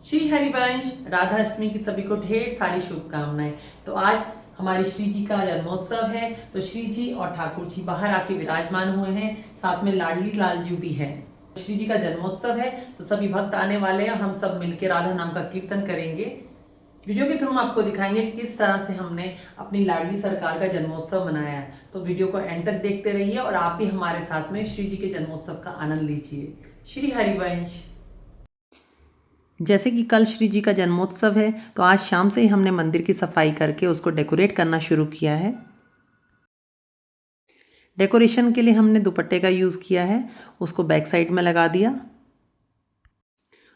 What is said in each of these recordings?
श्री हरिवंश राधा अष्टमी की सभी को ढेर सारी शुभकामनाएं। तो आज हमारी श्री जी का जन्मोत्सव है, तो श्री जी और ठाकुर जी बाहर आके विराजमान हुए हैं, साथ में लाडली लाल जी भी हैं। श्री जी का जन्मोत्सव है तो सभी भक्त आने वाले हैं, हम सब मिलकर राधा नाम का कीर्तन करेंगे। वीडियो के थ्रू हम आपको दिखाएंगे कि किस तरह से हमने अपनी लाडली सरकार का जन्मोत्सव मनाया है। तो वीडियो को एंड तक देखते रहिए और आप भी हमारे साथ में श्री जी के जन्मोत्सव का आनंद लीजिए। श्री हरिवंश। जैसे कि कल श्री जी का जन्मोत्सव है, तो आज शाम से ही हमने मंदिर की सफाई करके उसको डेकोरेट करना शुरू किया है। डेकोरेशन के लिए हमने दुपट्टे का यूज़ किया है, उसको बैक साइड में लगा दिया।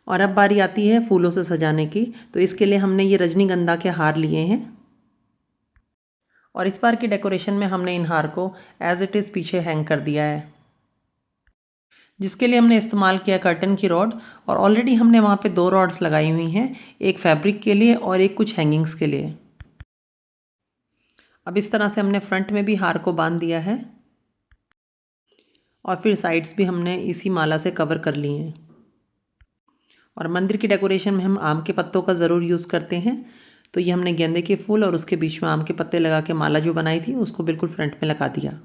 और अब बारी आती है फूलों से सजाने की, तो इसके लिए हमने ये रजनीगंधा के हार लिए हैं। और इस बार की डेकोरेशन में हमने इन हार को एज इट इज़ पीछे हैंग कर दिया है, जिसके लिए हमने इस्तेमाल किया कर्टन की रॉड। और ऑलरेडी हमने वहाँ पे 2 रॉड्स लगाई हुई हैं, एक फैब्रिक के लिए और एक कुछ हैंगिंग्स के लिए। अब इस तरह से हमने फ्रंट में भी हार को बांध दिया है और फिर साइड्स भी हमने इसी माला से कवर कर लिए हैं। और मंदिर की डेकोरेशन में हम आम के पत्तों का ज़रूर यूज़ करते हैं, तो ये हमने गेंदे के फूल और उसके बीच में आम के पत्ते लगा के माला जो बनाई थी उसको बिल्कुल फ्रंट में लगा दिया।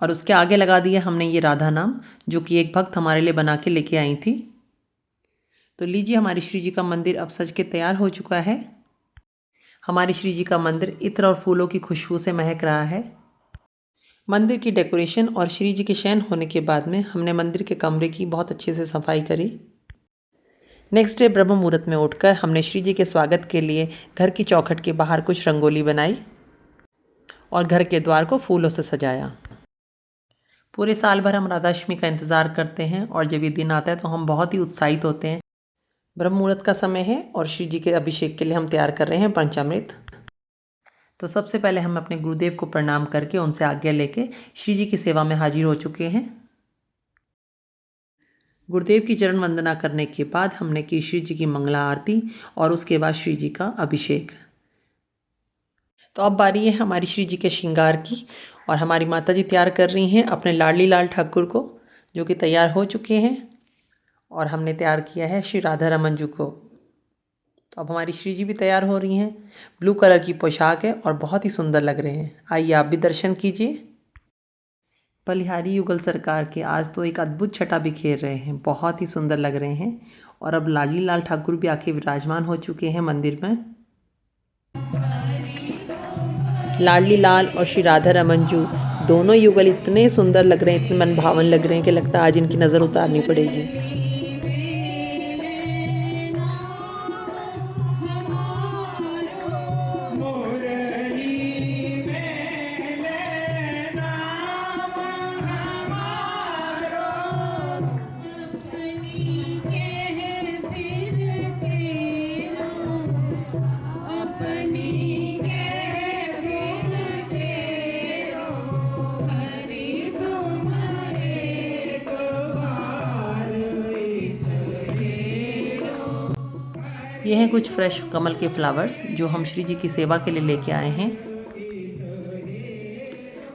और उसके आगे लगा दिया हमने ये राधा नाम, जो कि एक भक्त हमारे लिए बना के लेके आई थी। तो लीजिए, हमारी श्री जी का मंदिर अब सज के तैयार हो चुका है। हमारी श्री जी का मंदिर इत्र और फूलों की खुशबू से महक रहा है। मंदिर की डेकोरेशन और श्री जी के शयन होने के बाद में हमने मंदिर के कमरे की बहुत अच्छे से सफाई करी। नेक्स्ट डे ब्रह्म मुहूर्त में उठकर हमने श्री जी के स्वागत के लिए घर की चौखट के बाहर कुछ रंगोली बनाई और घर के द्वार को फूलों से सजाया। पूरे साल भर हम राधाष्टमी का इंतज़ार करते हैं और जब ये दिन आता है तो हम बहुत ही उत्साहित होते हैं। ब्रह्म मुहूर्त का समय है और श्री जी के अभिषेक के लिए हम तैयार कर रहे हैं पंचामृत। तो सबसे पहले हम अपने गुरुदेव को प्रणाम करके उनसे आज्ञा लेके श्री जी की सेवा में हाजिर हो चुके हैं। गुरुदेव की चरण वंदना करने के बाद हमने की श्री जी की मंगला आरती और उसके बाद श्री जी का अभिषेक। तो अब बारी है हमारी श्री जी के श्रृंगार की, और हमारी माता जी तैयार कर रही हैं अपने लाडली लाल ठाकुर को, जो कि तैयार हो चुके हैं। और हमने तैयार किया है श्री राधा रमन जी को। तो अब हमारी श्री जी भी तैयार हो रही हैं। ब्लू कलर की पोशाक है और बहुत ही सुंदर लग रहे हैं। आइए आप भी दर्शन कीजिए। बलिहारी युगल सरकार के आज तो एक अद्भुत छटा बिखेर रहे हैं, बहुत ही सुंदर लग रहे हैं। और अब लाडली लाल ठाकुर भी आके विराजमान हो चुके हैं मंदिर में। लाडली लाल और श्री राधा रमन जी दोनों युगल इतने सुंदर लग रहे हैं, इतने मनभावन लग रहे हैं कि लगता है आज इनकी नज़र उतारनी पड़ेगी। ये हैं कुछ फ्रेश कमल के फ्लावर्स जो हम श्री जी की सेवा के लिए लेके आए हैं।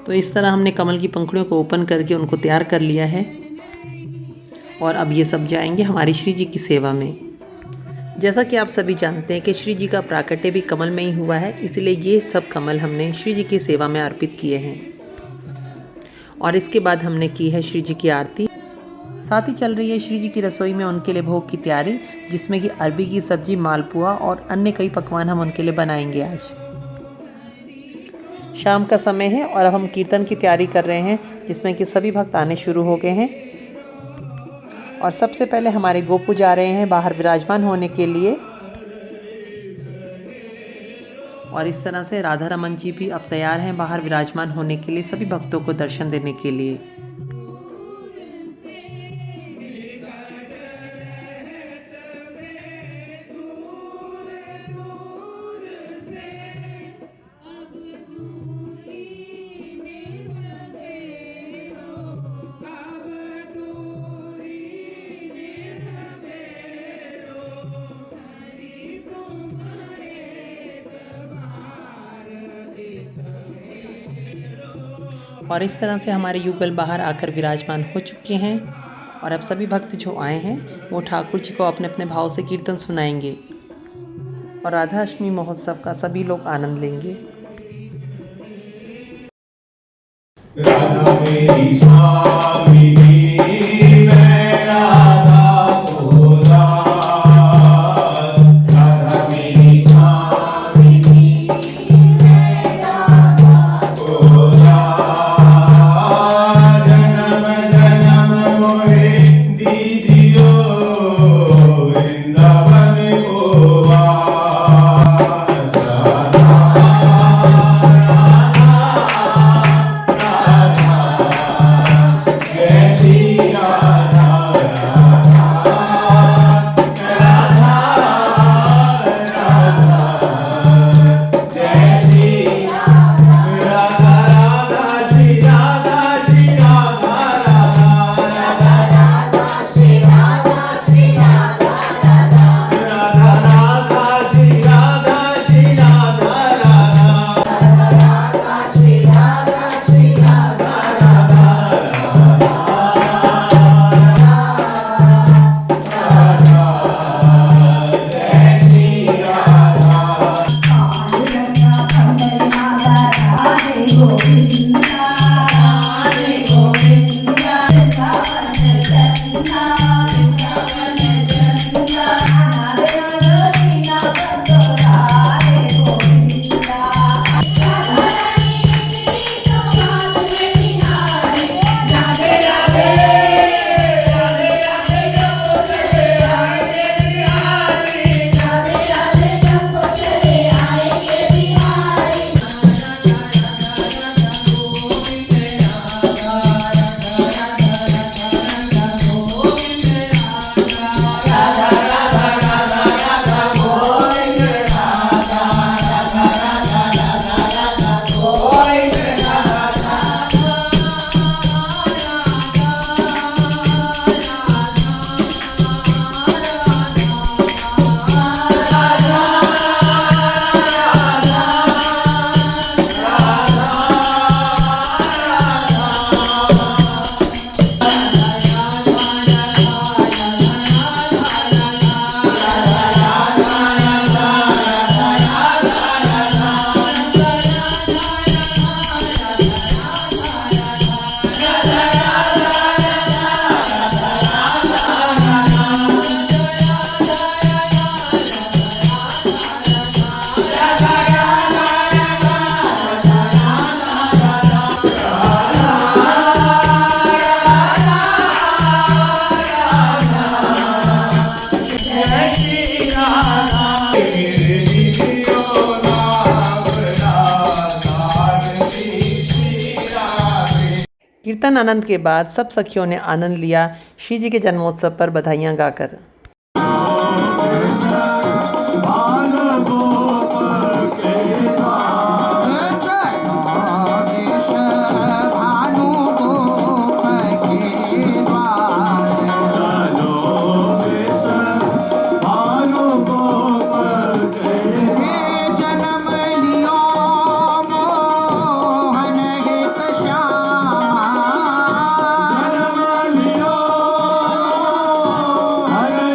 तो इस तरह हमने कमल की पंखुड़ियों को ओपन करके उनको तैयार कर लिया है और अब ये सब जाएंगे हमारी श्री जी की सेवा में। जैसा कि आप सभी जानते हैं कि श्री जी का प्राकट्य भी कमल में ही हुआ है, इसलिए ये सब कमल हमने श्री जी की सेवा में अर्पित किए हैं। और इसके बाद हमने की है श्री जी की आरती। साथ ही चल रही है श्री जी की रसोई में उनके लिए भोग की तैयारी, जिसमें कि अरबी की सब्जी, मालपुआ और अन्य कई पकवान हम उनके लिए बनाएंगे। आज शाम का समय है और अब हम कीर्तन की तैयारी कर रहे हैं, जिसमें कि सभी भक्त आने शुरू हो गए हैं। और सबसे पहले हमारे गोपू जा रहे हैं बाहर विराजमान होने के लिए। और इस तरह से राधा रमन जी भी अब तैयार हैं बाहर विराजमान होने के लिए, सभी भक्तों को दर्शन देने के लिए। और इस तरह से हमारे युगल बाहर आकर विराजमान हो चुके हैं और अब सभी भक्त जो आए हैं वो ठाकुर जी को अपने अपने भाव से कीर्तन सुनाएंगे और राधा अष्टमी महोत्सव का सभी लोग आनंद लेंगे। राधा मेरी स्वामिनी, मैं राधा को दास। राधा मेरी स्वामिनी, मैं राधा को दास। जन्म जन्म मोहे दीजियो, वृंदावन को वास। कीर्तन आनंद के बाद सब सखियों ने आनंद लिया श्री जी के जन्मोत्सव पर बधाइयाँ गाकर। हर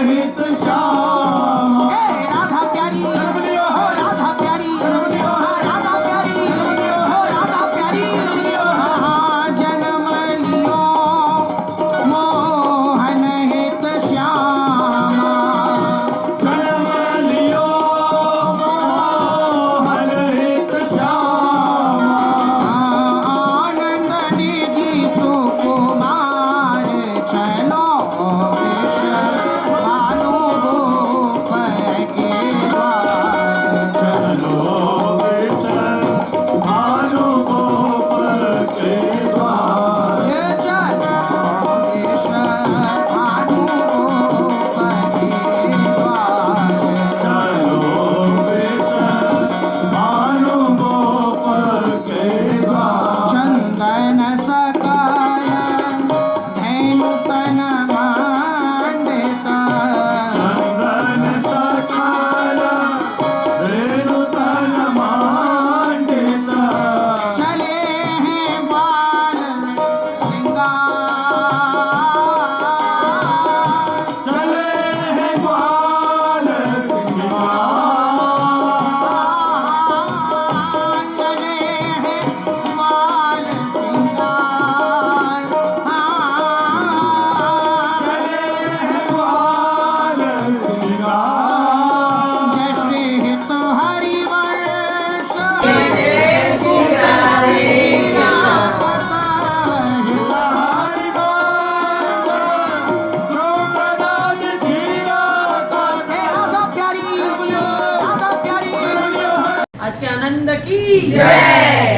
आनंद की जय।